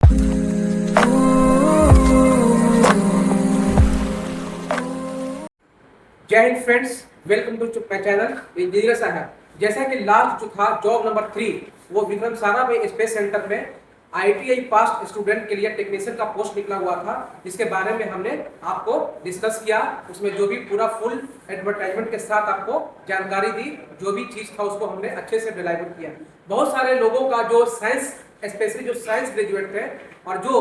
जय हिंद friends, welcome to my channel engineer साहब। जैसा कि लास्ट जो था जॉब नंबर 3 वो विक्रम सारा में स्पेस सेंटर में ITI पास स्टूडेंट के लिए टेक्नीशियन का पोस्ट निकला हुआ था, जिसके बारे में हमने आपको डिस्कस किया। उसमें जो भी पूरा फुल एडवर्टाइजमेंट के साथ आपको जानकारी दी, जो भी चीज था उसको हमने अच्छे से डिलीवर किया। बहुत सारे लोगों का जो साइंस, स्पेशली जो साइंस ग्रेजुएट थे और जो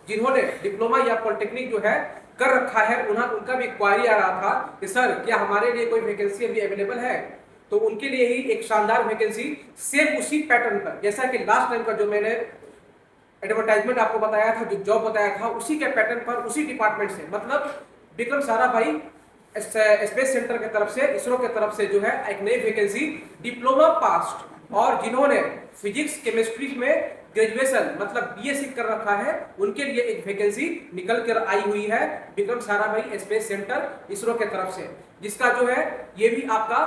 जिन्होंने डिप्लोमा या पॉलिटेक्निक जो है कर रखा है, उनका भी क्वारी आ रहा था कि सर क्या हमारे लिए कोई वैकेंसी अभी अवेलेबल है। तो उनके लिए ही एक शानदार वैकेंसी सेम उसी पैटर्न पर, जैसा कि लास्ट टाइम का जो मैंने एडवर्टाइजमेंट आपको बताया था, जो जॉब बताया था, उसी के पैटर्न पर, उसी डिपार्टमेंट से, मतलब विक्रम सारा भाई स्पेस सेंटर की तरफ से, इसरो की तरफ से जो है एक नई वैकेंसी डिप्लोमा पास और जिन्होंने फिजिक्स केमिस्ट्री में ग्रेजुएशन मतलब BSc कर रखा है, उनके लिए एक वैकेंसी निकल कर आई हुई है विक्रम साराभाई स्पेस सेंटर इसरो के तरफ से, जिसका जो है ये भी आपका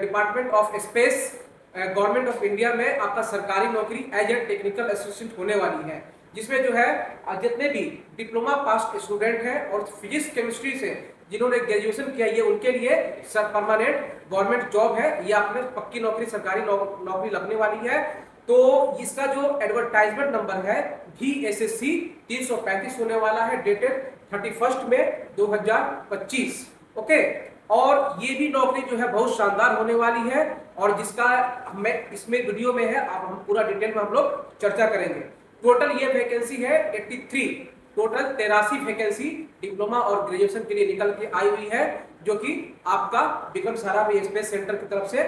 department of space government of India में आपका सरकारी नौकरी एज ए टेक्निकल असिस्टेंट होने वाली है, जिसमें जो है जितने भी डिप्लोमा पास स्टूडेंट हैं और फिजिक्स केमिस्ट्री से जिन्होंने ग्रेजुएशन किया, ये उनके लिए परमानेंट गवर्नमेंट जॉब है, ये आपने पक्की नौकरी, सरकारी नौकरी लगने वाली है। तो इसका जो एडवर्टाइजमेंट नंबर है VSSC 335 होने वाला है, डेटेड 31 मई 2025। ओके, और ये भी नौकरी जो है बहुत शानदार होने वाली है और जिसका हमें इसमें वीडियो में है, अब हम पूरा डिटेल में हम लोग चर्चा करेंगे। टोटल ये वैकेंसी है 83, टोटल 83 वैकेंसी डिप्लोमा और ग्रेजुएशन के लिए निकल के आई हुई है, जो कि आपका विक्रम साराभाई स्पेस सेंटर की तरफ से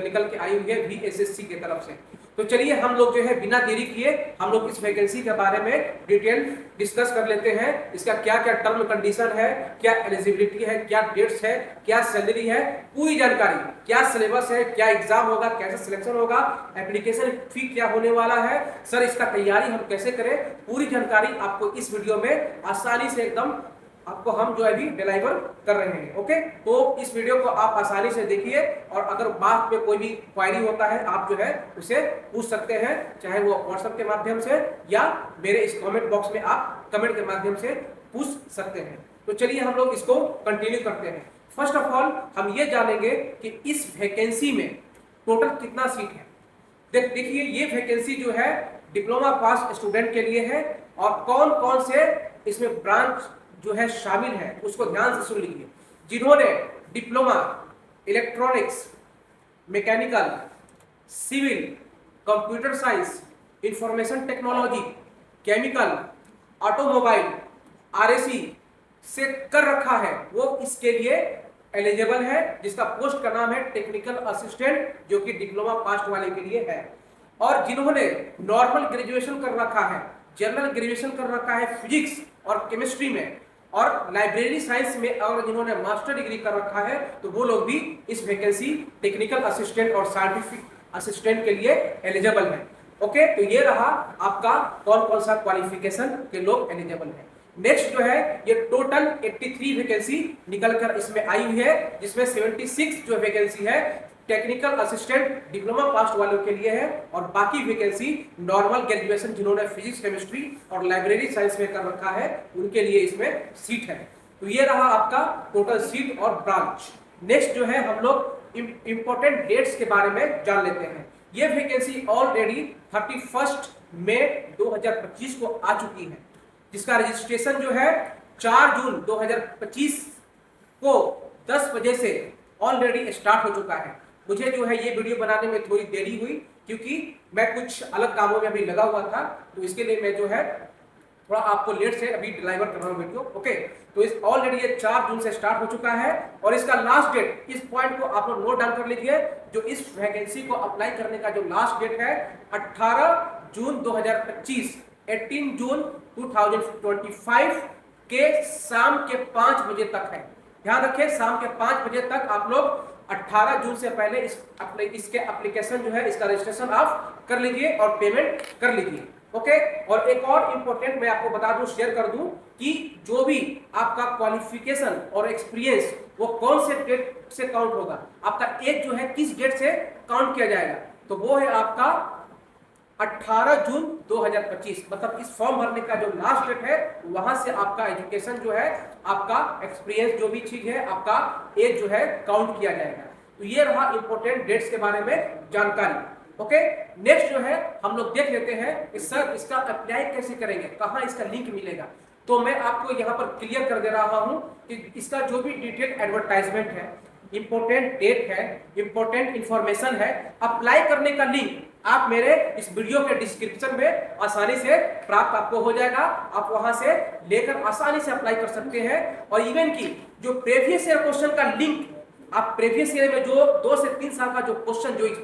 निकल के आई हुई है VSSC की तरफ से। तो चलिए हम लोग जो है बिना देरी किए हम लोग इस वैकेंसी के बारे में डिटेल डिस्कस कर लेते हैं। इसका क्या क्या टर्म कंडीशन है, क्या एलिजिबिलिटी है, क्या डेट्स है, क्या सैलरी है, पूरी जानकारी, क्या सिलेबस है, क्या एग्जाम होगा, कैसे सिलेक्शन होगा, एप्लीकेशन फी क्या होने वाला है, सर इसका तैयारी हम कैसे करें, पूरी जानकारी आपको इस वीडियो में आसानी से एकदम आपको हम जो है अभी डिलीवर कर रहे हैं। ओके, तो इस वीडियो को आप आसानी से देखिए और अगर बात में कोई भी क्वारी होता है आप जो है उसे पूछ सकते हैं, चाहे वो व्हाट्सएप के माध्यम से या मेरे इस कमेंट बॉक्स में आप कमेंट के माध्यम से पूछ सकते हैं। तो चलिए हम लोग इसको कंटिन्यू करते हैं। फर्स्ट ऑफ ऑल हम ये जानेंगे कि इस वैकेंसी में टोटल कितना सीट है। देखिए ये वैकेंसी जो है डिप्लोमा पास स्टूडेंट के लिए है और कौन कौन से इसमें ब्रांच जो है शामिल है उसको ध्यान से सुन लीजिए। जिन्होंने diploma electronics, mechanical, civil, computer science, information technology, chemical, automobile, RAC से कर रखा है, वो इसके लिए एलिजिबल है, जिसका पोस्ट का नाम है टेक्निकल असिस्टेंट, जो कि डिप्लोमा पास वाले के लिए है। और जिन्होंने नॉर्मल ग्रेजुएशन कर रखा है, जनरल ग्रेजुएशन कर रखा है फिजिक्स और केमिस्ट्री में और लाइब्रेरी साइंस में, और जिन्होंने मास्टर डिग्री कर रखा है, तो वो लोग भी इस वैकेंसी टेक्निकल असिस्टेंट और साइंटिफिक असिस्टेंट के लिए एलिजिबल है। ओके, तो ये रहा आपका कौन कौन सा क्वालिफिकेशन के लोग एलिजिबल है। नेक्स्ट जो है ये टोटल 83 वैकेंसी निकल कर इसमें आई हुई है, जिसमें 76 जो वैकेंसी है टेक्निकल असिस्टेंट डिप्लोमा पास वालों के लिए है और बाकी वैकेंसी नॉर्मल ग्रेजुएशन जिन्होंने फिजिक्स केमिस्ट्री और लाइब्रेरी साइंस में कर रखा है उनके लिए इसमें सीट है। तो ये रहा आपका टोटल सीट और ब्रांच। नेक्स्ट जो है हम लोग इंपॉर्टेंट डेट्स के बारे में जान लेते हैं। ये वैकेंसी ऑलरेडी 31 मई 2025 को आ चुकी है, जिसका रजिस्ट्रेशन जो है 4 जून 2025 को 10 बजे से ऑलरेडी स्टार्ट हो चुका है। मुझे जो है ये वीडियो बनाने में थोड़ी देरी हुई क्योंकि मैं कुछ अलग कामों में अभी लगा हुआ था, तो इसके लिए मैं जो है थोड़ा आपको लेट से अभी डिलीवर कर रहा हूँ वीडियो। ओके, तो इस ऑलरेडी ये 4 जून से स्टार्ट हो चुका है और इसका लास्ट डेट, इस पॉइंट को आप लोग नोट डाउन कर लीजिए, जो इस वैकेंसी को अप्लाई करने का जो लास्ट डेट है 18 जून 2025, 18 जून 2025 के शाम के 5 बजे तक है। ध्यान रखिए, शाम के 5 बजे तक आप लोग 18 जून से पहले इसके एप्लीकेशन जो है, इसका रजिस्ट्रेशन आप कर लीजिए और पेमेंट कर लीजिए। ओके, और एक और इंपॉर्टेंट मैं आपको बता दूं, शेयर कर दूं कि जो भी आपका क्वालिफिकेशन और एक्सपीरियंस वो कौन से डेट से काउंट होगा, आपका एज जो है किस डेट से काउंट किया जाएगा, तो वो है आपका 18 जून 2025, मतलब इस फॉर्म भरने का जो लास्ट डेट है वहां से आपका एजुकेशन जो है, आपका एक्सपीरियंस जो भी चीज है, आपका एज जो है काउंट किया जाएगा। तो ये रहा इंपॉर्टेंट डेट्स के बारे में जानकारी। ओके, नेक्स्ट जो है हम लोग देख लेते हैं कि सर इसका अप्लाई कैसे करेंगे, कहाँ इसका लिंक मिलेगा। तो मैं आपको यहाँ पर क्लियर कर दे रहा हूँ कि इसका जो भी डिटेल एडवर्टाइजमेंट है, इंपॉर्टेंट डेट है, इंपॉर्टेंट इंफॉर्मेशन है, अप्लाई करने का लिंक आप मेरे इस वीडियो के डिस्क्रिप्शन में आसानी से प्राप्त आपको हो जाएगा। आप वहां से लेकर आसानी से अप्लाई कर सकते हैं। और इवन की जो प्रीवियस ईयर क्वेश्चन का लिंक, आप प्रीवियस ईयर में जो 2 से 3 साल का जो क्वेश्चन जो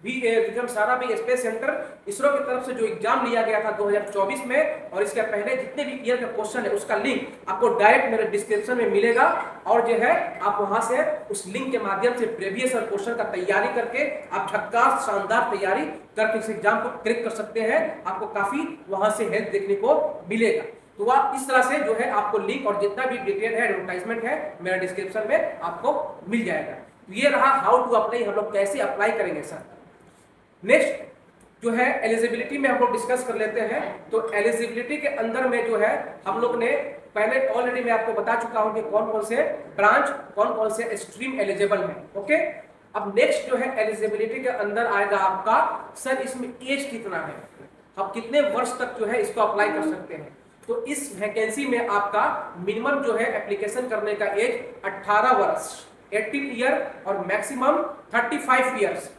विक्रम साराभाई स्पेस सेंटर इसरो की तरफ से जो एग्जाम लिया गया था 2024 में, और इसके पहले जितने भी ईयर का क्वेश्चन है उसका लिंक आपको डायरेक्ट मेरे डिस्क्रिप्शन में मिलेगा। और जो है आप वहां से उस लिंक के माध्यम से प्रीवियस ईयर क्वेश्चन का तैयारी करके आप झक्कास शानदार तैयारी करके इस एग्जाम को क्रैक कर सकते हैं। आपको काफी वहां से हेल्प देखने को मिलेगा। तो आप इस तरह से जो है आपको लिंक और जितना भी डिटेल है, एडवर्टाइजमेंट है, मेरा डिस्क्रिप्शन में आपको मिल जाएगा। तो ये रहा हाउ टू अप्लाई, हम लोग कैसे अप्लाई करेंगे सर। नेक्स्ट जो है एलिजिबिलिटी में हम लोग डिस्कस कर लेते हैं। तो एलिजिबिलिटी के अंदर में जो है हम लोग ने पहले ऑलरेडी मैं आपको बता चुका हूं कि कौन कौन से ब्रांच, कौन कौन से स्ट्रीम एलिजिबल है। ओके, अब नेक्स्ट जो है एलिजिबिलिटी के अंदर आएगा आपका सर इसमें एज कितना है, आप कितने वर्ष तक जो है इसको अप्लाई कर सकते हैं। तो इस वैकेंसी में आपका मिनिमम जो है एप्लीकेशन करने का एज 18 वर्ष 18 ईयर और मैक्सिमम 35 ईयर्स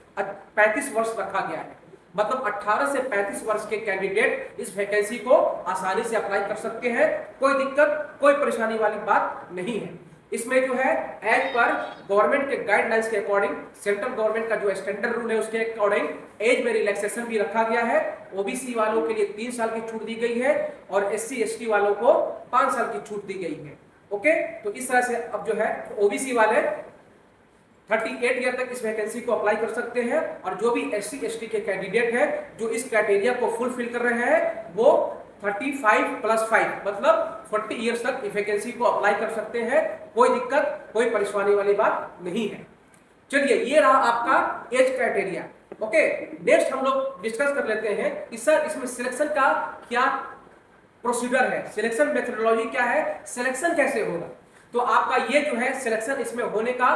35 वर्ष रखा गया है। मतलब 18 से 35 वर्ष के कैंडिडेट इस वैकेंसी को आसानी से अप्लाई कर सकते हैं। कोई दिक्कत, कोई परेशानी वाली बात नहीं है। इसमें जो है एज पर गवर्नमेंट के गाइडलाइंस के अकॉर्डिंग, सेंट्रल गवर्नमेंट का जो स्टैंडर्ड रूल है उसके अकॉर्डिंग एज में रिलैक्सेशन भी रखा गया है। ओबीसी वालों के लिए 3 साल की छूट दी गई है और एससी एसटी वालों को 5 साल की छूट दी गई है। ओके, तो इस तरह से अब जो है ओबीसी वाले 38 ईयर तक इस वैकेंसी को अप्लाई कर सकते हैं। और जो भी एससी एसटी के कैंडिडेट हैं जो इस क्राइटेरिया को फुलफिल कर रहे हैं वो 35 + 5 मतलब 40 ईयर्स तक इस वैकेंसी को अप्लाई कर सकते हैं। कोई दिक्कत, कोई परेशानी वाली बात नहीं है। चलिए, ये रहा आपका एज क्राइटेरिया। ओके, नेक्स्ट हम लोग डिस्कस कर लेते हैं कि सर इसमें सिलेक्शन का क्या प्रोसीजर है, सिलेक्शन मेथोडोलॉजी क्या है, सिलेक्शन कैसे होगा। तो आपका ये जो है सिलेक्शन इसमें होने का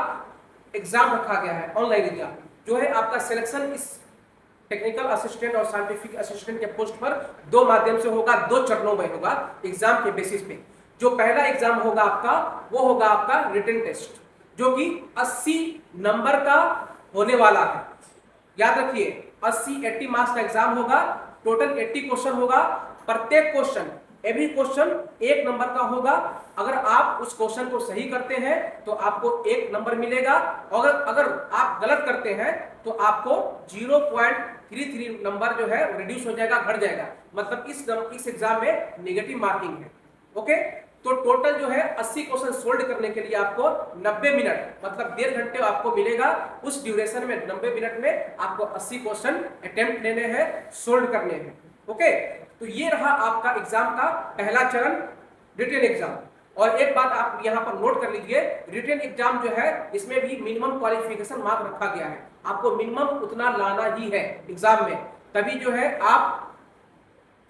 एग्जाम रखा गया है, ऑनलाइन एग्जाम जो है आपका सिलेक्शन इस टेक्निकल असिस्टेंट और साइंटिफिक असिस्टेंट के पोस्ट पर 2 माध्यम से होगा, 2 चरणों में होगा एग्जाम के बेसिस पे। जो पहला एग्जाम होगा आपका वो होगा आपका रिटन टेस्ट, जो कि 80 नंबर का होने वाला है। याद रखिए 80 मार्क्स का एग्जाम होगा। टोटल 80 क्वेश्चन होगा। प्रत्येक क्वेश्चन, एवरी क्वेश्चन 1 नंबर का होगा। अगर आप उस क्वेश्चन को सही करते हैं तो आपको 1 नंबर मिलेगा। और अगर आप गलत करते हैं तो आपको 0.33 नंबर जो है रिड्यूस हो जाएगा, घट जाएगा। मतलब इस एग्जाम में नेगेटिव मार्किंग है। ओके, तो टोटल जो है 80 क्वेश्चन सोल्व करने के लिए आपको 90 मिनट मतलब 1.5 घंटे आपको मिलेगा। उस ड्यूरेशन में 90 मिनट में आपको 80 क्वेश्चन अटेम्प्ट लेने हैं, सोल्व करने हैं। ओके, तो ये रहा आपका एग्जाम का पहला चरण, रिटन एग्जाम। और एक बात आप यहाँ पर नोट कर लीजिए, रिटन एग्जाम जो है इसमें भी मिनिमम क्वालिफिकेशन मार्क रखा गया है। आपको मिनिमम उतना लाना ही है एग्जाम में, तभी जो है आप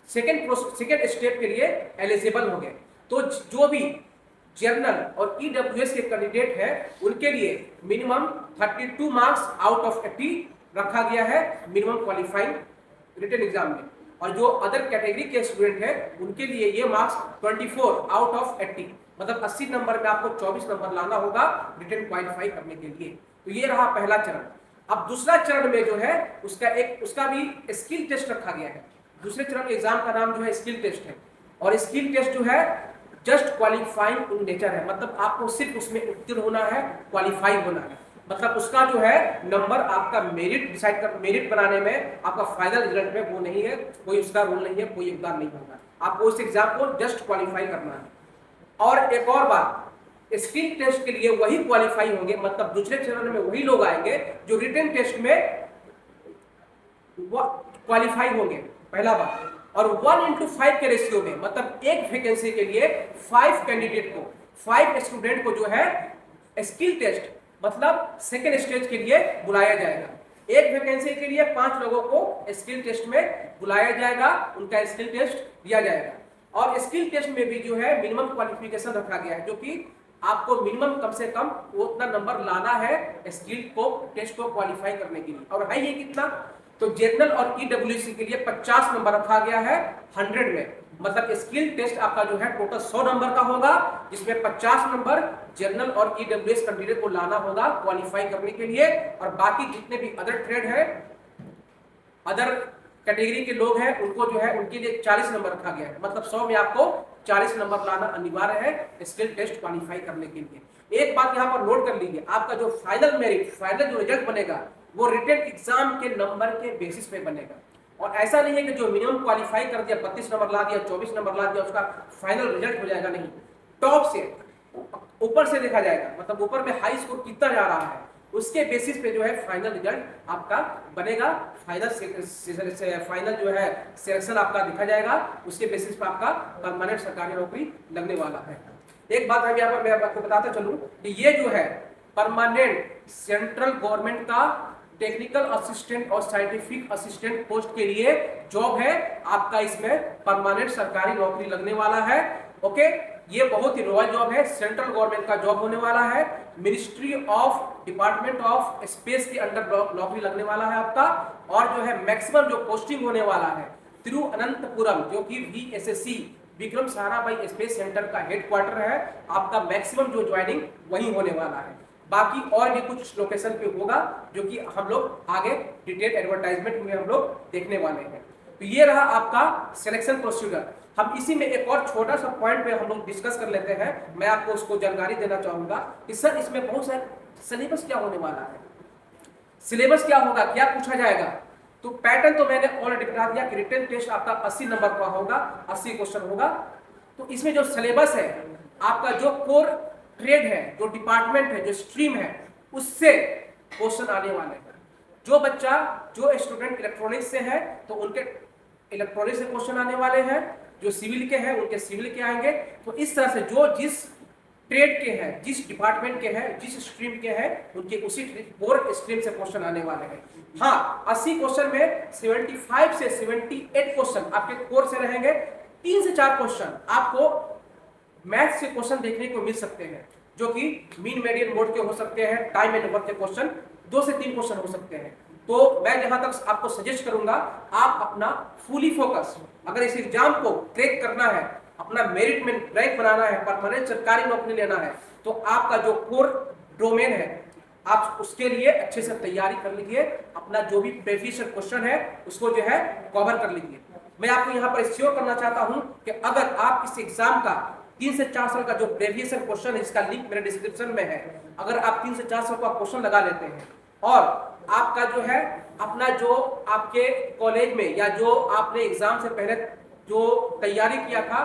सेकेंड स्टेप के लिए एलिजिबल होंगे। तो जो भी जर्नल और ईडब्ल्यूएस के कैंडिडेट है उनके लिए मिनिमम 32 मार्क्स आउट ऑफ 80 रखा गया है मिनिमम क्वालिफाइंग रिटन एग्जाम में। और जो अदर कैटेगरी के स्टूडेंट हैं उनके लिए ये मार्क्स 24 आउट ऑफ 80 मतलब 80 नंबर में आपको 24 नंबर लाना होगा रिटन क्वालिफाई करने के लिए। तो ये रहा पहला चरण। अब दूसरा चरण में जो है उसका भी स्किल टेस्ट रखा गया है। दूसरे चरण के एग्जाम का नाम जो है स्किल टेस्ट है। और स्किल टेस्ट जो है जस्ट क्वालिफाइंग इन नेचर है, मतलब आपको सिर्फ उसमें उत्तीर्ण होना है, क्वालिफाई होना है। मतलब उसका जो है नंबर आपका मेरिट डिसाइड कर, मेरिट बनाने में आपका फाइनल रिजल्ट में वो नहीं है, कोई उसका रोल नहीं है, कोई योगदान नहीं होगा। आपको उस एग्जाम को जस्ट क्वालिफाई करना है। और एक और बात, स्किल टेस्ट के लिए वही क्वालिफाई होंगे, मतलब दूसरे चरण में वही लोग आएंगे जो रिटन टेस्ट में क्वालिफाई होंगे, पहला बात। और 1:5 के रेशियो में, मतलब एक वैकेंसी के लिए 5 कैंडिडेट को, 5 स्टूडेंट को जो है स्किल टेस्ट मतलब सेकेंड स्टेज के लिए बुलाया जाएगा। एक वैकेंसी के लिए 5 लोगों को स्किल टेस्ट में बुलाया जाएगा, उनका स्किल टेस्ट लिया जाएगा। और स्किल टेस्ट में भी जो है मिनिमम क्वालिफिकेशन रखा गया है, जो कि आपको मिनिमम कम से कम उतना नंबर लाना है स्किल को टेस्ट को क्वालिफाई करने के लिए। और है ये कितना, तो जनरल और ईडब्ल्यूएस के लिए 50 नंबर रखा गया है 100 में। मतलब स्किल टेस्ट आपका जो है टोटल 100 नंबर का होगा, जिसमें 50 नंबर जनरल और ईडब्ल्यूएस कैंडिडेट को लाना होगा क्वालिफाई करने के लिए। और बाकी जितने भी अदर ट्रेड है, अदर कैटेगरी के लोग हैं, उनको जो है उनके लिए 40 नंबर रखा गया है। मतलब 100 में आपको 40 नंबर लाना अनिवार्य है स्किल टेस्ट क्वालिफाई करने के लिए। एक बात यहाँ पर नोट कर लीजिए, आपका जो फाइनल मेरिट, फाइनल जो रिजल्ट बनेगा वो रिटन एग्जाम के नंबर के बेसिस पे बनेगा। और ऐसा नहीं है कि जो मिनिमम क्वालिफाई कर दिया, 32 नंबर ला दिया, 24 नंबर ला दिया, उसका फाइनल रिजल्ट हो जाएगा। नहीं, टॉप से ऊपर से देखा जाएगा, मतलब ऊपर में हाई स्कोर कितना जा रहा है उसके बेसिस पे जो है फाइनल रिजल्ट आपका बनेगा। फाइनल जो है सिलेक्शन आपका दिखा जाएगा, उसके बेसिस पे आपका परमानेंट सरकारी नौकरी लगने वाला है। एक बात मैं यहाँ पर मैं आपको बताता चलूं कि ये जो है परमानेंट सेंट्रल गवर्नमेंट का टेक्निकल असिस्टेंट और साइंटिफिक असिस्टेंट पोस्ट के लिए जॉब है आपका, इसमें परमानेंट सरकारी नौकरी लगने वाला है। ओके, ये बहुत ही रॉयल जॉब है, सेंट्रल गवर्नमेंट का जॉब होने वाला है, ministry of department of space के अंडर नौकरी लगने वाला है आपका। और जो है मैक्सिमम जो पोस्टिंग होने वाला है तिरुवनंतपुरम, जो कि VSSC Vikram Sarabhai space centre का हेडक्वार्टर है आपका, मैक्सिमम जो ज्वाइनिंग वही होने वाला है। बाकी और भी कुछ लोकेशन पे होगा जो कि हम लोग आगे डिटेल एडवर्टाइजमेंट में हम लोग देखने वाले हैं। तो ये रहा आपका सिलेक्शन प्रोसीजर। हम इसी में एक और छोटा सा पॉइंट पे हम लोग डिस्कस कर लेते हैं, मैं आपको उसको जानकारी देना चाहूंगा कि सर इसमें बहुत सारे सिलेबस क्या होने वाला है, सिलेबस क्या होगा, क्या पूछा जाएगा। तो पैटर्न तो मैंने ऑलरेडी बता दिया कि रिटन टेस्ट आपका 80 नंबर का होगा, 80 क्वेश्चन होगा। तो इसमें जो सिलेबस है आपका, जो कोर ट्रेड है, जो डिपार्टमेंट है, जो स्ट्रीम है, उससे क्वेश्चन आने वाले हैं। जो बच्चा, जो स्टूडेंट इलेक्ट्रॉनिक्स से है तो उनके इलेक्ट्रॉनिक्स से क्वेश्चन आने वाले हैं, जो सिविल के हैं उनके सिविल के आएंगे। तो इस तरह से जो जिस ट्रेड के हैं, जिस डिपार्टमेंट के हैं, जिस स्ट्रीम के हैं, उनके उसी कोर स्ट्रीम से क्वेश्चन आने वाले हैं। हाँ, 80 क्वेश्चन में 75 से 78 क्वेश्चन आपके कोर से रहेंगे। 3 से 4 क्वेश्चन आपको मैथ से क्वेश्चन देखने को मिल सकते हैं, जो कि मीन मेडियन मोड के हो सकते हैं, टाइम एंड वर्क के क्वेश्चन 2 से 3 क्वेश्चन हो सकते हैं। तो मैं जहां तक आपको सजेस्ट करूंगा, आप अपना फुली फोकस, अगर इस एग्जाम को क्रैक करना है, अपना मेरिट में रैंक बनाना है, परमानेंट सरकारी नौकरी लेना है, तो आपका जो कोर डोमेन है आप उसके लिए अच्छे से तैयारी कर लीजिए। अपना जो भी प्रीवियस क्वेश्चन है उसको जो है कवर कर लीजिए। मैं आपको यहाँ पर श्योर करना चाहता हूँ कि अगर आप इस एग्जाम का 3 से 4 साल का जो प्रीवियस क्वेश्चन है, इसका लिंक मेरे डिस्क्रिप्शन में है, अगर आप 3 से 4 साल का क्वेश्चन लगा लेते हैं और आपका जो है अपना जो आपके कॉलेज में या जो आपने एग्जाम से पहले जो तैयारी किया था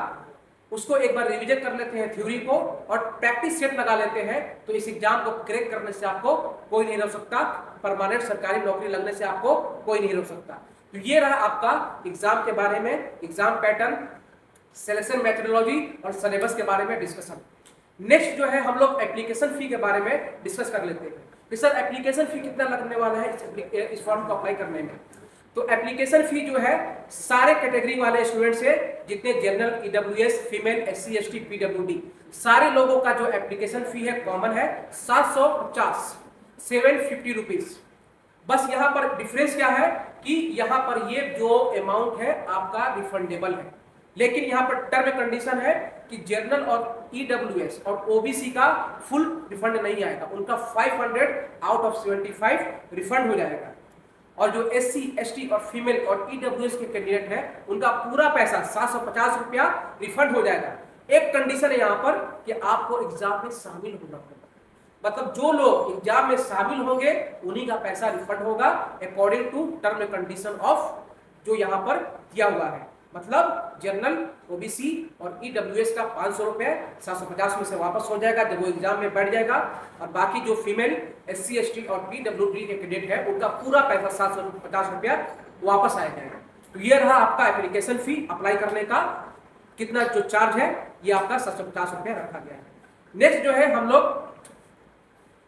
उसको एक बार रिवीजन कर लेते हैं थ्योरी को, और प्रैक्टिस सेट लगा लेते हैं, तो इस एग्जाम को क्रैक करने से आपको कोई नहीं रोक सकता, परमानेंट सरकारी नौकरी लगने से आपको कोई नहीं रोक सकता। तो ये रहा आपका एग्जाम के बारे में, एग्जाम पैटर्न, सिलेक्शन मेथोडोलॉजी और सिलेबस के बारे में डिस्कशन। नेक्स्ट जो है हम लोग एप्लीकेशन फी के बारे में डिस्कस कर लेते हैं कि सर एप्लीकेशन फी कितना लगने वाला है इस फॉर्म को अप्लाई करने में। तो एप्लीकेशन फी जो है सारे कैटेगरी वाले स्टूडेंट से, जितने general, EWS, female, SC, ST, PWD, सारे लोगों का जो एप्लीकेशन फी है कॉमन है 750, 750 रुपीज। बस यहाँ पर डिफरेंस क्या है कि यहाँ पर ये जो अमाउंट है आपका रिफंडेबल है, लेकिन यहाँ पर टर्म कंडीशन है कि जनरल और ईडब्ल्यूएस और ओबीसी का फुल रिफंड नहीं आएगा, उनका 500 आउट ऑफ 75 रिफंड हो जाएगा। और जो एससी, एसटी और फीमेल और ईडब्ल्यूएस के कैंडिडेट हैं उनका पूरा पैसा 750 रुपया रिफंड हो जाएगा। एक कंडीशन है यहाँ पर कि आपको एग्जाम में शामिल होना होगा, मतलब जो लोग एग्जाम में शामिल होंगे उन्हीं का पैसा रिफंड होगा according to term and condition of जो यहाँ पर दिया हुआ है। मतलब जनरल, ओबीसी और ईडब्ल्यूएस का 500 रुपये 750 में से वापस हो जाएगा जब वो एग्जाम में बैठ जाएगा, और बाकी जो फीमेल, एससी, एसटी और पीडब्ल्यूडी के कैंडिडेट है उनका पूरा पैसा 750 रुपया वापस आ जाएगा। तो ये रहा आपका एप्लीकेशन फी अप्लाई करने का, कितना जो चार्ज है ये आपका 750 रुपया रखा गया है। नेक्स्ट जो है हम लोग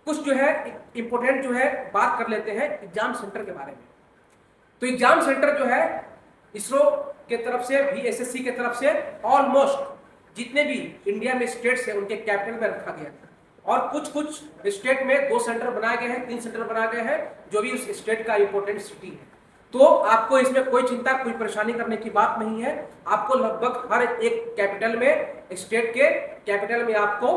कुछ जो है इंपॉर्टेंट जो है बात कर लेते हैं एग्जाम सेंटर के बारे में। तो एग्जाम सेंटर जो है इसरो के तरफ से बीएसएससी के तरफ से ऑलमोस्ट जितने भी इंडिया में स्टेट्स है उनके कैपिटल में रखा गया है, और कुछ कुछ स्टेट में 2 सेंटर बनाए गए हैं, 3 सेंटर बनाए गए हैं, जो भी उस स्टेट का इंपॉर्टेंट सिटी है। तो आपको इसमें कोई चिंता कोई परेशानी करने की बात नहीं है। आपको लगभग हर एक कैपिटल में, स्टेट के कैपिटल में आपको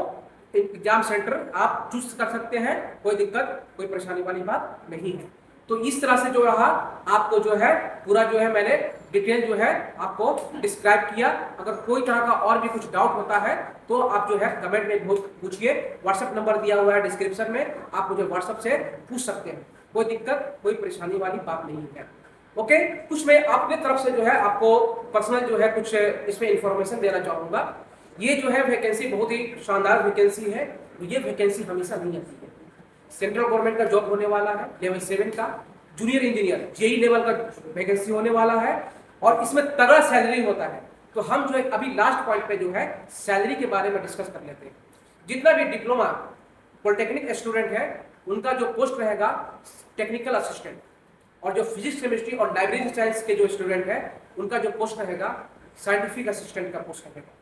एग्जाम सेंटर आप चूज कर सकते हैं, कोई दिक्कत कोई परेशानी वाली बात नहीं है। तो इस तरह से जो रहा आपको जो है पूरा जो है मैंने डिटेल जो है आपको डिस्क्राइब किया। अगर कोई तरह का और भी कुछ डाउट होता है तो आप जो है कमेंट में पूछिए। व्हाट्सएप नंबर दिया हुआ है डिस्क्रिप्शन में, आप मुझे व्हाट्सएप से पूछ सकते हैं, कोई दिक्कत कोई परेशानी वाली बात नहीं है। ओके, कुछ मैं अपने तरफ से जो है आपको पर्सनल जो है कुछ इसमें इंफॉर्मेशन देना चाहूँगा। ये जो है वैकेंसी बहुत ही शानदार वैकेंसी है। ये वैकेंसी हमेशा नहीं आती है। सेंट्रल गवर्नमेंट का जॉब होने वाला है, लेवल 7 का जूनियर इंजीनियर जेई लेवल का वैकेंसी होने वाला है, और इसमें तगड़ा सैलरी होता है। तो हम जो है अभी लास्ट पॉइंट पे जो है सैलरी के बारे में डिस्कस कर लेते हैं। जितना भी डिप्लोमा पॉलिटेक्निक स्टूडेंट है उनका जो पोस्ट रहेगा टेक्निकल असिस्टेंट, और जो फिजिक्स केमिस्ट्री और लाइब्रेरी साइंस के जो स्टूडेंट है उनका जो पोस्ट रहेगा साइंटिफिक असिस्टेंट का पोस्ट रहेगा।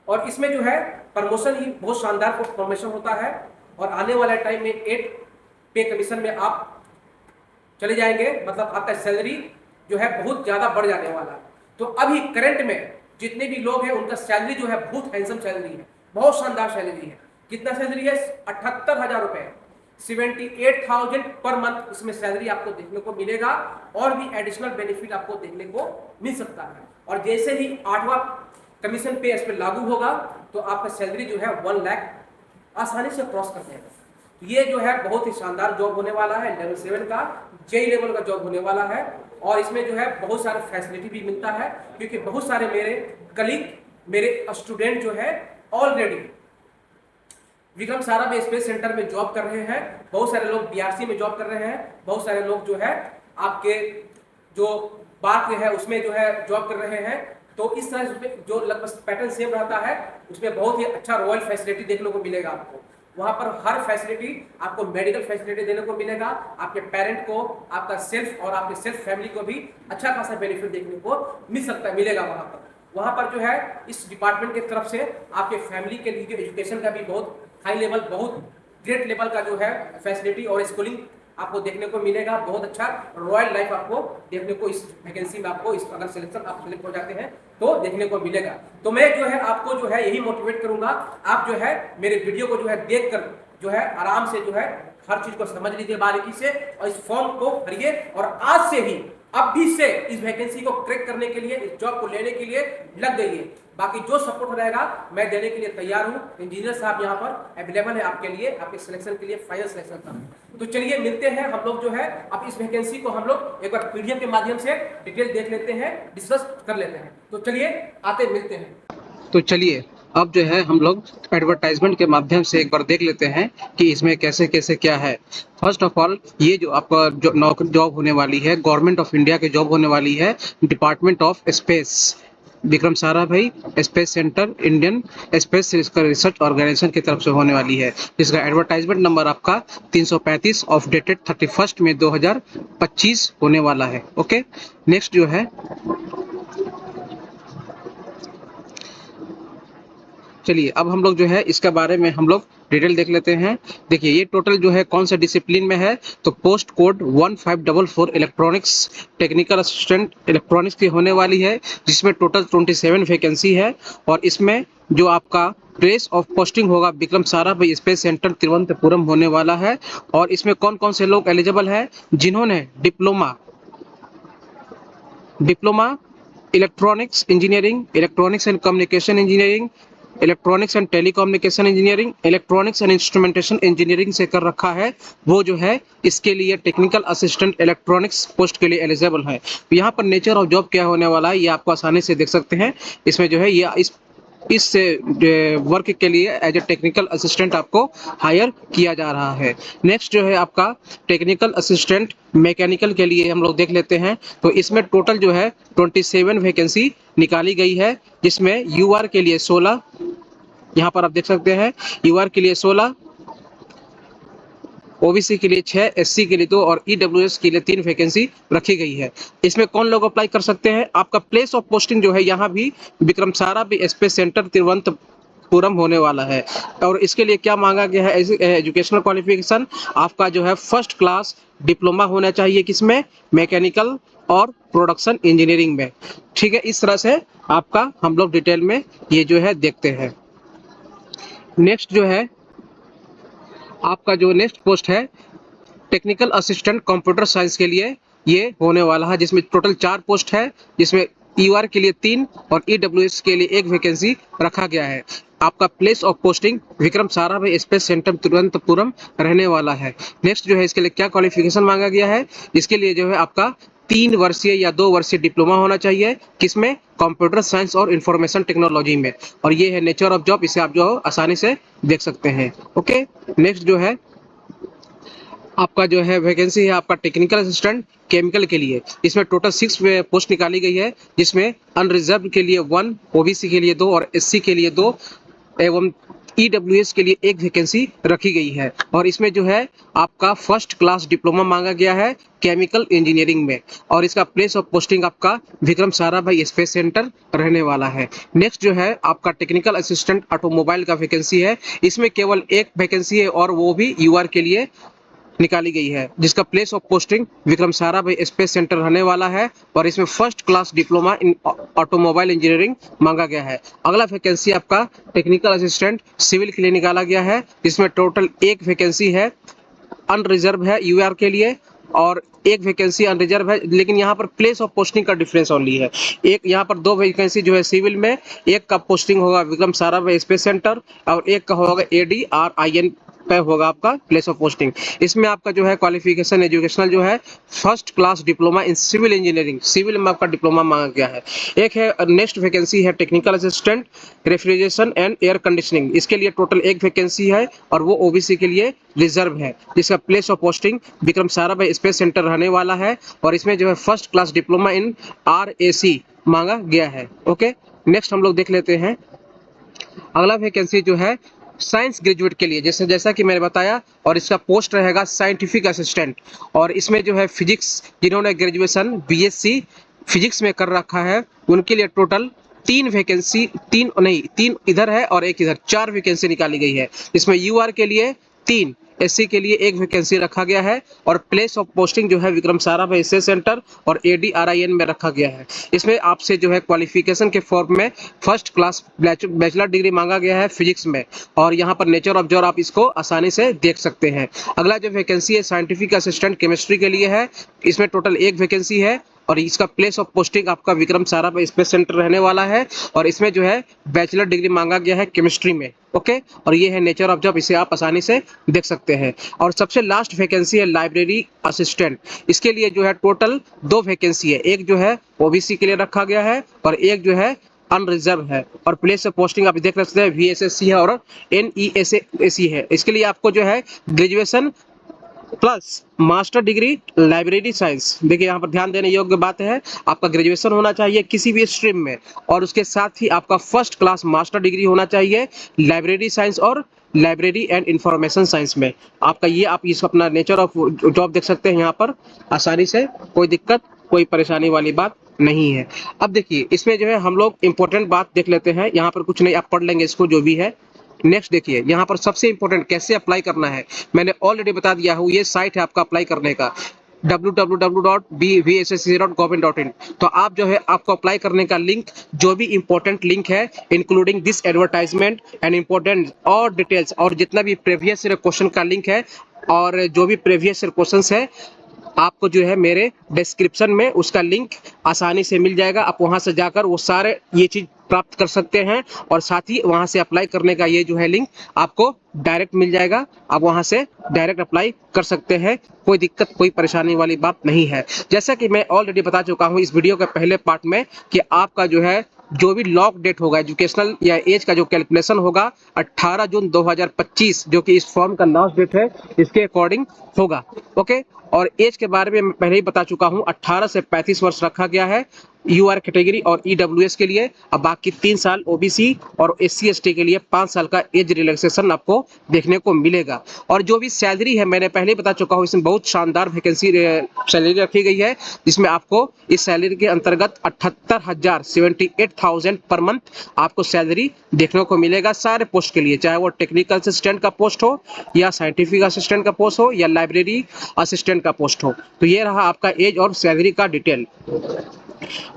और इसमें जो है प्रमोशन ही बहुत शानदार प्रमोशन होता है, और आने वाले टाइम में 8 पे कमीशन में आप चले जाएंगे, मतलब आपका सैलरी जो है बहुत ज्यादा बढ़ जाने वाला है। तो अभी करंट में जितने भी लोग हैं उनका सैलरी जो है बहुत हैंडसम सैलरी है, बहुत शानदार सैलरी है। कितना सैलरी है? 78,000 रुपए, 78,000 पर मंथ इसमें सैलरी आपको देखने को मिलेगा, और भी एडिशनल बेनिफिट आपको देखने को मिल सकता है। और जैसे ही 8वां कमीशन पे इस पर लागू होगा तो आपका सैलरी जो है 1 लाख आसानी से क्रॉस कर देगा। ये जो है बहुत ही शानदार जॉब होने वाला है, लेवल 7 का जेई लेवल का जॉब होने वाला है, और इसमें जो है बहुत सारे फैसिलिटी भी मिलता है, क्योंकि बहुत सारे मेरे कलीग मेरे स्टूडेंट जो है already Vikram Sarabhai space centre में जॉब कर रहे हैं, बहुत सारे लोग बीआरसी में जॉब कर रहे हैं, बहुत सारे लोग जो है आपके जो बात है उसमें जो है जॉब कर रहे हैं। तो इस तरह से जो लगभग पैटर्न सेम रहता है, उसमें बहुत ही अच्छा रॉयल फैसिलिटी देखने को मिलेगा आपको। वहां पर हर फैसिलिटी आपको मेडिकल फैसिलिटी देने को मिलेगा, आपके पेरेंट को, आपका सेल्फ और आपके सेल्फ फैमिली को भी अच्छा खासा बेनिफिट देखने को मिलेगा वहां पर जो है इस डिपार्टमेंट की तरफ से आपके फैमिली के लिए एजुकेशन का भी बहुत हाई लेवल, बहुत ग्रेट लेवल का जो है फैसिलिटी और स्कूलिंग आपको देखने को मिलेगा। बहुत अच्छा रॉयल लाइफ आपको देखने को इस वैकेंसी में आपको इस अगर सिलेक्शन आप सिलेक्ट हो जाते हैं तो देखने को मिलेगा। तो मैं जो है आपको जो है यही मोटिवेट करूंगा, आप जो है मेरे वीडियो को जो है देखकर जो है आराम से जो है हर चीज को समझ लीजिए बारीकी से, और इस फॉर्म को भरिए, और आज से ही अभी से इस वैकेंसी को क्रैक करने के लिए, इस जॉब को लेने के लिए लग गई। बाकी जो सपोर्ट रहेगा मैं देने के लिए तैयार हूं। इंजीनियर साहब यहाँ पर अवेलेबल है आपके लिए, आपके सिलेक्शन के लिए, फाइनल सिलेक्शन का। तो चलिए मिलते हैं हम लोग जो है अब इस वैकेंसी को हम लोग एक बार पीडीएफ के माध्यम से डिटेल देख लेते हैं, डिस्कस कर लेते हैं। तो चलिए आते मिलते हैं। तो चलिए अब जो है हम लोग एडवर्टाइजमेंट के माध्यम से एक बार देख लेते हैं कि इसमें कैसे कैसे क्या है। फर्स्ट ऑफ ऑल, ये जो आपका जो नौकरी जॉब होने वाली है गवर्नमेंट ऑफ इंडिया की जॉब होने वाली है, department of space, Vikram Sarabhai space centre, Indian space research organisation की तरफ से होने वाली है, जिसका एडवर्टाइजमेंट नंबर आपका 335 ऑफ डेटेड 31 मई 2025 होने वाला है। ओके, नेक्स्ट जो है चलिए अब हम लोग जो है इसके बारे में हम लोग डिटेल देख लेते हैं। देखिए ये टोटल जो है कौन सा डिसिप्लिन में है, तो post code 1544 electronics technical assistant electronics की होने वाली है, जिसमें टोटल 27 वैकेंसी है। और इसमें जो आपका प्लेस ऑफ पोस्टिंग होगा विक्रम साराभाई स्पेस सेंटर तिरुवनंतपुरम होने वाला है। और इसमें कौन कौन से लोग एलिजिबल है, जिन्होंने diploma electronics engineering, electronics and communication engineering, electronics and telecommunication engineering, electronics and instrumentation engineering से कर रखा है, वो जो है इसके लिए टेक्निकल असिस्टेंट इलेक्ट्रॉनिक्स पोस्ट के लिए एलिजिबल है। तो यहाँ पर नेचर ऑफ जॉब क्या होने वाला है ये आपको आसानी से देख सकते हैं। इसमें जो है ये इस वर्क के लिए एज ए टेक्निकल असिस्टेंट आपको हायर किया जा रहा है। नेक्स्ट जो है आपका टेक्निकल असिस्टेंट मैकेनिकल के लिए हम लोग देख लेते हैं। तो इसमें टोटल जो है 27 वैकेंसी निकाली गई है, जिसमें यूआर के लिए 16, यहाँ पर आप देख सकते हैं यूआर के लिए 16, ओबीसी के लिए 6, एससी के लिए 2 और ईडब्ल्यूएस के लिए 3 वैकेंसी रखी गई है। इसमें कौन लोग अप्लाई कर सकते हैं? आपका प्लेस ऑफ पोस्टिंग जो है यहाँ भी विक्रम साराभाई स्पेस सेंटर तिरुवनंतपुरम होने वाला है। और इसके लिए क्या मांगा गया है? एजुकेशनल क्वालिफिकेशन आपका जो है फर्स्ट क्लास डिप्लोमा होना चाहिए, किसमें? मैकेनिकल और प्रोडक्शन इंजीनियरिंग में। ठीक है, इस तरह से आपका हम लोग डिटेल में ये जो है देखते हैं। नेक्स्ट जो है आपका जो नेक्स्ट पोस्ट है टेक्निकल असिस्टेंट कंप्यूटर साइंस के लिए ये होने वाला है, जिसमें टोटल 4 पोस्ट है, जिसमें ईआर के लिए 3 और ईडब्ल्यूएस के लिए 1 वैकेंसी रखा गया है। आपका place of posting Vikram Sarabhai space centre Thiruvananthapuram रहने वाला है। नेक्स्ट जो है इसके लिए क्या क्वालिफिकेशन मांगा गया है? इसके लिए जो है आपका 3 वर्षीय या 2 वर्षीय डिप्लोमा होना चाहिए, किसमें? कंप्यूटर साइंस और इंफॉर्मेशन टेक्नोलॉजी में। और ये है नेचर ऑफ जॉब, इसे आप जो आसानी से देख सकते हैं। ओके, नेक्स्ट जो है आपका जो है वैकेंसी है आपका टेक्निकल असिस्टेंट केमिकल के लिए। इसमें टोटल 6 पोस्ट निकाली गई है, जिसमें अनरिजर्व के लिए 1, ओबीसी के लिए 2 और एससी के लिए 2 एवं ईडब्ल्यूएस के लिए 1 वैकेंसी रखी गई है। और इसमें जो है आपका फर्स्ट क्लास डिप्लोमा मांगा गया है केमिकल इंजीनियरिंग में। और इसका प्लेस ऑफ पोस्टिंग आपका विक्रम साराभाई स्पेस सेंटर रहने वाला है। नेक्स्ट जो है आपका टेक्निकल असिस्टेंट ऑटोमोबाइल का वैकेंसी है। इसमें केवल 1 वैकेंसी है और वो भी यूआर के लिए निकाली गई है, जिसका place of posting Vikram Sarabhai space centre रहने वाला है। और इसमें फर्स्ट क्लास डिप्लोमा इन ऑटोमोबाइल इंजीनियरिंग मांगा गया है। अगला वैकेंसी आपका टेक्निकल असिस्टेंट सिविल के लिए निकाला गया है, जिसमें टोटल 1 वैकेंसी है, अनरिजर्व है यूआर के लिए, और 1 वैकेंसी अनरिजर्व है। लेकिन यहाँ पर प्लेस ऑफ पोस्टिंग का डिफरेंस ओनली है। एक यहाँ पर 2 वैकेंसी जो है सिविल में, एक का पोस्टिंग होगा विक्रम साराभाई स्पेस सेंटर और एक का होगा ADRIN पे होगा आपका प्लेस ऑफ पोस्टिंग। इसमें आपका जो है क्वालिफिकेशन एजुकेशनल जो है first class diploma in civil engineering, civil में आपका डिप्लोमा मांगा गया है। एक है नेक्स्ट वैकेंसी है technical assistant refrigeration and air conditioning. इसके लिए टोटल 1 वैकेंसी है और वो ओबीसी के लिए रिजर्व है, जिसका place of posting Vikram Sarabhai space centre रहने वाला है। और इसमें जो है फर्स्ट क्लास डिप्लोमा इन RAC मांगा गया है। ओके, नेक्स्ट हम लोग देख लेते हैं अगला वैकेंसी जो है साइंस ग्रेजुएट के लिए, जैसा कि मैंने बताया। और इसका पोस्ट रहेगा साइंटिफिक असिस्टेंट। और इसमें जो है फिजिक्स, जिन्होंने ग्रेजुएशन BSc फिजिक्स में कर रखा है, उनके लिए टोटल 3 वैकेंसी, 3 इधर है और 1 इधर, 4 वैकेंसी निकाली गई है। इसमें यूआर के लिए 3, एससी के लिए 1 वैकेंसी रखा गया है। और प्लेस ऑफ पोस्टिंग जो है विक्रम साराभाई स्पेस सेंटर और ADRIN में रखा गया है। इसमें आपसे जो है क्वालिफिकेशन के फॉर्म में फर्स्ट क्लास बैचलर डिग्री मांगा गया है फिजिक्स में। और यहाँ पर नेचर ऑफ जॉब आप इसको आसानी से देख सकते हैं। अगला जो वैकेंसी है साइंटिफिक असिस्टेंट केमिस्ट्री के लिए है। इसमें टोटल 1 वैकेंसी है और इसका प्लेस ऑफ पोस्टिंग आपका विक्रम साराभाई स्पेस सेंटर रहने वाला है। और इसमें जो है बैचलर डिग्री मांगा गया है केमिस्ट्री में। ओके, और ये है नेचर ऑफ जॉब, इसे आप आसानी से देख सकते हैं। और सबसे लास्ट वैकेंसी है लाइब्रेरी असिस्टेंट। इसके लिए जो है टोटल 2 वैकेंसी है, एक जो है ओबीसी के लिए रखा गया है और एक जो है अनरिजर्व है। और प्लेस ऑफ पोस्टिंग आप देख सकते हैं VSSC है और NESAC है। इसके लिए आपको जो है graduation plus master degree library science, देखिए यहाँ पर ध्यान देने योग्य बात है, आपका ग्रेजुएशन होना चाहिए किसी भी स्ट्रीम में और उसके साथ ही आपका फर्स्ट क्लास मास्टर डिग्री होना चाहिए लाइब्रेरी साइंस और लाइब्रेरी एंड इंफॉर्मेशन साइंस में। आपका ये आप इसका अपना नेचर ऑफ जॉब देख सकते हैं यहाँ पर आसानी से, कोई दिक्कत कोई परेशानी वाली बात नहीं है। अब देखिए इसमें जो है हम लोग इंपॉर्टेंट बात देख लेते हैं, यहाँ पर कुछ नहीं, आप पढ़ लेंगे इसको जो भी है। नेक्स्ट देखिए यहाँ पर सबसे इंपॉर्टेंट कैसे अप्लाई करना है, मैंने ऑलरेडी बता दिया हूँ, ये साइट है आपका अप्लाई करने का www.vssc.government.in। तो आप जो है आपको अप्लाई करने का लिंक, जो भी इंपॉर्टेंट लिंक है including this advertisement and important और डिटेल्स और जितना भी प्रीवियस ईयर क्वेश्चन का लिंक है और जो भी प्रीवियस ईयर क्वेश्चंस है, आपको जो है मेरे डिस्क्रिप्शन में उसका लिंक आसानी से मिल जाएगा। आप वहां से जाकर वो सारे ये चीज प्राप्त कर सकते हैं और साथ ही वहां से अप्लाई करने का ये जो है लिंक आपको डायरेक्ट मिल जाएगा। आप वहां से डायरेक्ट अप्लाई कर सकते हैं, कोई दिक्कत कोई परेशानी वाली बात नहीं है। जैसा कि मैं ऑलरेडी बता चुका हूं इस वीडियो के पहले पार्ट में कि आपका जो है जो भी लॉक डेट होगा एजुकेशनल या एज का जो कैलकुलेशन होगा 18 जून 2025 जो कि इस फॉर्म का लास्ट डेट है, इसके अकॉर्डिंग होगा। ओके, और एज के बारे में मैं पहले ही बता चुका हूं 18 से 35 वर्ष रखा गया है यूआर कैटेगरी और ईडब्ल्यूएस के लिए, अब बाकी 3 साल ओबीसी और एससी एसटी के लिए 5 साल का एज रिलैक्सेशन आपको देखने को मिलेगा। और जो भी सैलरी है मैंने पहले बता चुका हूँ, इसमें बहुत शानदार वैकेंसी सैलरी रखी गई है, जिसमें आपको इस सैलरी के अंतर्गत 78,000 पर मंथ आपको सैलरी देखने को मिलेगा सारे पोस्ट के लिए, चाहे वो टेक्निकल असिस्टेंट का पोस्ट हो या साइंटिफिक असिस्टेंट का पोस्ट हो या लाइब्रेरी असिस्टेंट का पोस्ट हो। तो ये रहा आपका एज और सैलरी का डिटेल।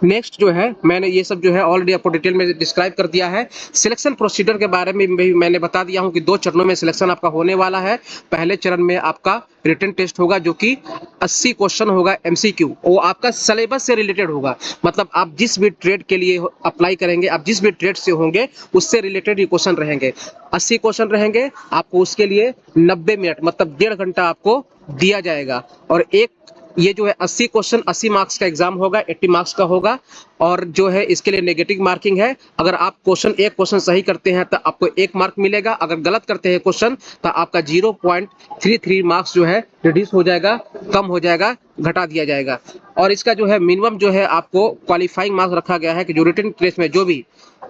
नेक्स्ट जो है मैंने ये सब जो है ऑलरेडी आपको डिटेल में डिस्क्राइब कर दिया है। सिलेक्शन प्रोसीजर के बारे में भी मैंने बता दिया हूं कि 2 चरणों में सिलेक्शन आपका होने वाला है। पहले चरण में आपका रिटन टेस्ट होगा जो कि 80 क्वेश्चन होगा एमसीक्यू, वो आपका सिलेबस से रिलेटेड होगा, मतलब आप जिस भी ट्रेड के लिए अप्लाई करेंगे, आप जिस भी ट्रेड से होंगे उससे रिलेटेड ही क्वेश्चन रहेंगे। 80 क्वेश्चन रहेंगे, आपको उसके लिए 90 मिनट मतलब 1.5 घंटा आपको दिया जाएगा। और एक ये जो है 80 क्वेश्चन 80 मार्क्स का एग्जाम होगा, 80 मार्क्स का होगा। और जो है इसके लिए नेगेटिव मार्किंग है, अगर आप एक क्वेश्चन सही करते हैं तो आपको 1 मार्क मिलेगा, अगर गलत करते हैं क्वेश्चन तो आपका 0.33 मार्क्स जो है रिड्यूस हो जाएगा, कम हो जाएगा, घटा दिया जाएगा। और इसका जो है मिनिमम जो है आपको क्वालिफाइंग मार्क्स रखा गया है कि जो रिटन टेस्ट में जो भी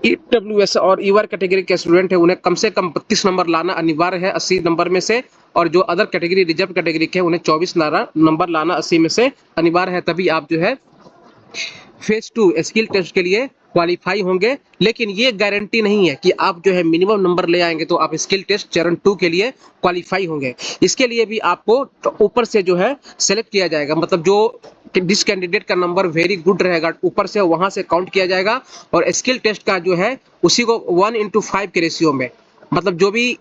ईडब्ल्यूएस और ईआर कैटेगरी के स्टूडेंट है उन्हें कम से कम 32 नंबर लाना अनिवार्य है 80 नंबर में से, और जो अदर कैटेगरी रिजर्व कैटेगरी के उन्हें 24 नंबर लाना 80 में से अनिवार्य है, तभी आप जो है फेज 2 स्किल टेस्ट के लिए क्वालिफाई होंगे। लेकिन ये गारंटी नहीं है कि आप जो है मिनिमम नंबर ले आएंगे तो आप स्किल टेस्ट चरण 2 के लिए क्वालिफाई होंगे। इसके लिए भी आपको ऊपर से जो है सेलेक्ट किया जाएगा, मतलब जो जिस कैंडिडेट का नंबर वेरी गुड रहेगा ऊपर से वहां से काउंट किया जाएगा। और स्किल टेस्ट का जो है उसी को 1:5 के रेशियो में, मतलब जो भी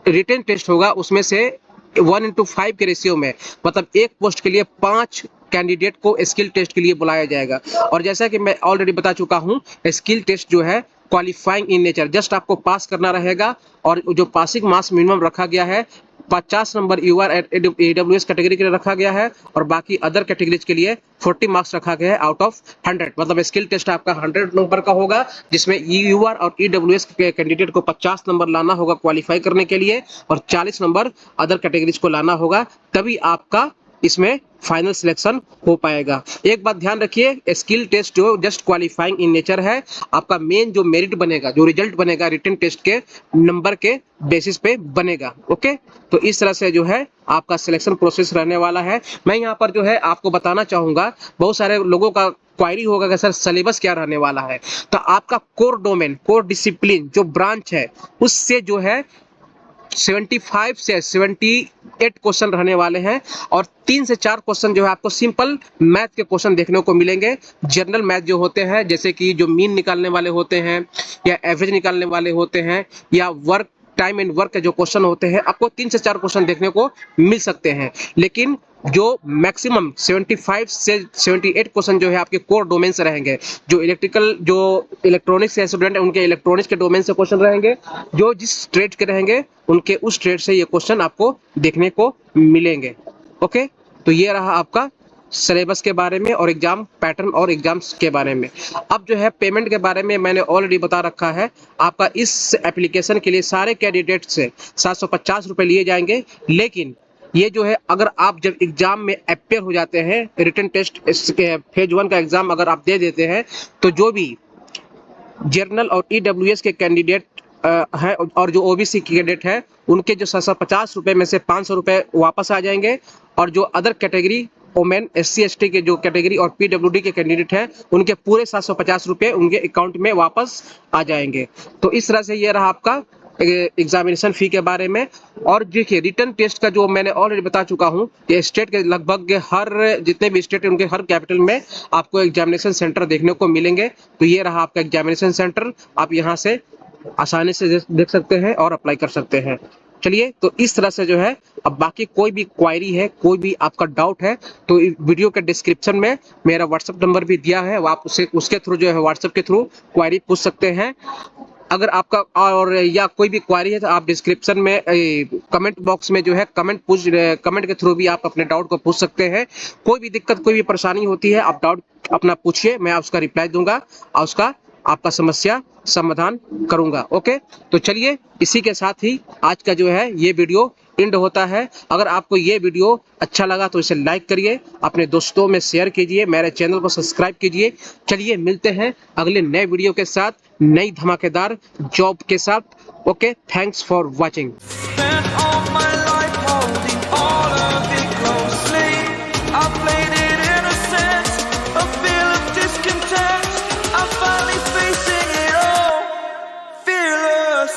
रिटन टेस्ट होगा उसमें से 1:5 के रेशियो में, मतलब एक पोस्ट के लिए 5 कैंडिडेट को स्किल टेस्ट के लिए बुलाया जाएगा। और जैसा कि मैं ऑलरेडी बता चुका हूं, स्किल टेस्ट जो है क्वालिफाइंग इन नेचर, जस्ट आपको पास करना रहेगा। और जो पासिंग मार्क्स मिनिमम रखा गया है 50 नंबर यूआर एडब्ल्यूएस कैटेगरी के लिए रखा गया है, और बाकी अदर कैटेगरीज के लिए 40 मार्क्स रखा गया है आउट ऑफ 100, मतलब स्किल टेस्ट आपका 100 नंबर का होगा, जिसमें यूआर और ईडब्ल्यूएस के कैंडिडेट को 50 नंबर लाना होगा क्वालिफाई करने के लिए, और 40 नंबर अदर कैटेगरीज को लाना होगा, तभी आपका इसमें फाइनल सिलेक्शन हो पाएगा। एक बात ध्यान रखिए, स्किल टेस्ट जो जस्ट क्वालिफाइंग इन नेचर है, आपका मेन जो मेरिट बनेगा, जो रिजल्ट बनेगा रिटन टेस्ट के नंबर के बेसिस पे बनेगा। ओके, तो इस तरह से जो है आपका सिलेक्शन प्रोसेस रहने वाला है। मैं यहाँ पर जो है आपको बताना चाहूंगा, बहुत सारे लोगों का क्वायरी होगा कि सर सिलेबस क्या रहने वाला है, तो आपका कोर डोमेन, कोर डिसिप्लिन जो ब्रांच है उससे जो है 75 से 78 क्वेश्चन रहने वाले हैं, और 3 से 4 क्वेश्चन जो है आपको सिंपल मैथ के क्वेश्चन देखने को मिलेंगे। जनरल मैथ जो होते हैं, जैसे कि जो मीन निकालने वाले होते हैं या एवरेज निकालने वाले होते हैं, या वर्क टाइम एंड वर्क के जो क्वेश्चन होते हैं, आपको 3 से 4 क्वेश्चन देखने को मिल सकते हैं। लेकिन जो मैक्सिमम 75 से 78 क्वेश्चन जो है आपके कोर डोमेन से रहेंगे, जो इलेक्ट्रॉनिक्स के स्टूडेंट है उनके इलेक्ट्रॉनिक्स के डोमेन से क्वेश्चन रहेंगे, जो जिस ट्रेड के रहेंगे उनके उस ट्रेड से ये क्वेश्चन आपको देखने को मिलेंगे। ओके, तो ये रहा आपका सिलेबस के बारे में और एग्जाम पैटर्न और एग्जाम्स के बारे में। अब जो है पेमेंट के बारे में मैंने ऑलरेडी बता रखा है, आपका इस एप्लीकेशन के लिए सारे कैंडिडेट से 750 रुपये लिए जाएंगे। लेकिन ये जो है अगर आप जब एग्जाम में अपेयर हो जाते हैं, रिटन टेस्ट इसके फेज 1 का एग्जाम अगर आप दे देते हैं, तो जो भी जर्नल और ईडब्ल्यूएस के कैंडिडेट है और जो ओबीसी कैंडिडेट है, उनके जो 750 रुपये में से 500 रुपये वापस आ जाएंगे, और जो other category women SC ST के जो कैटेगरी और पीडब्ल्यूडी के कैंडिडेट हैं उनके पूरे 750 रुपये उनके अकाउंट में वापस आ जाएंगे। तो इस तरह से ये रहा आपका एग्जामिनेशन फी के बारे में। और देखिए रिटन टेस्ट का जो मैंने ऑलरेडी बता चुका हूँ कि स्टेट के लगभग हर जितने भी स्टेट है उनके हर कैपिटल में आपको एग्जामिनेशन सेंटर देखने को मिलेंगे। तो ये रहा आपका एग्जामिनेशन सेंटर, आप यहाँ से आसानी से देख सकते हैं और अप्लाई कर सकते हैं। चलिए, तो इस तरह से जो है, अब बाकी कोई भी क्वायरी है, कोई भी आपका डाउट है, तो वीडियो के डिस्क्रिप्शन में मेरा व्हाट्सएप नंबर भी दिया है, आप उसके थ्रू जो है व्हाट्सएप के थ्रू क्वायरी पूछ सकते हैं। अगर आपका और या कोई भी क्वारी है तो आप डिस्क्रिप्शन में कमेंट बॉक्स में जो है कमेंट के थ्रू भी आप अपने डाउट को पूछ सकते हैं। कोई भी दिक्कत, कोई भी परेशानी होती है, आप डाउट अपना पूछिए, मैं उसका रिप्लाई दूंगा और उसका आपका समस्या समाधान करूंगा। ओके, तो चलिए इसी के साथ ही आज का जो है ये वीडियो एंड होता है। अगर आपको ये वीडियो अच्छा लगा तो इसे लाइक करिए, अपने दोस्तों में शेयर कीजिए, मेरे चैनल को सब्सक्राइब कीजिए। चलिए मिलते हैं अगले नए वीडियो के साथ, नई धमाकेदार जॉब के साथ। Okay, thanks for watching. Spent all my life holding all of it closely. I played it innocent, a feel of discontent. I'm finally facing it all, fearless.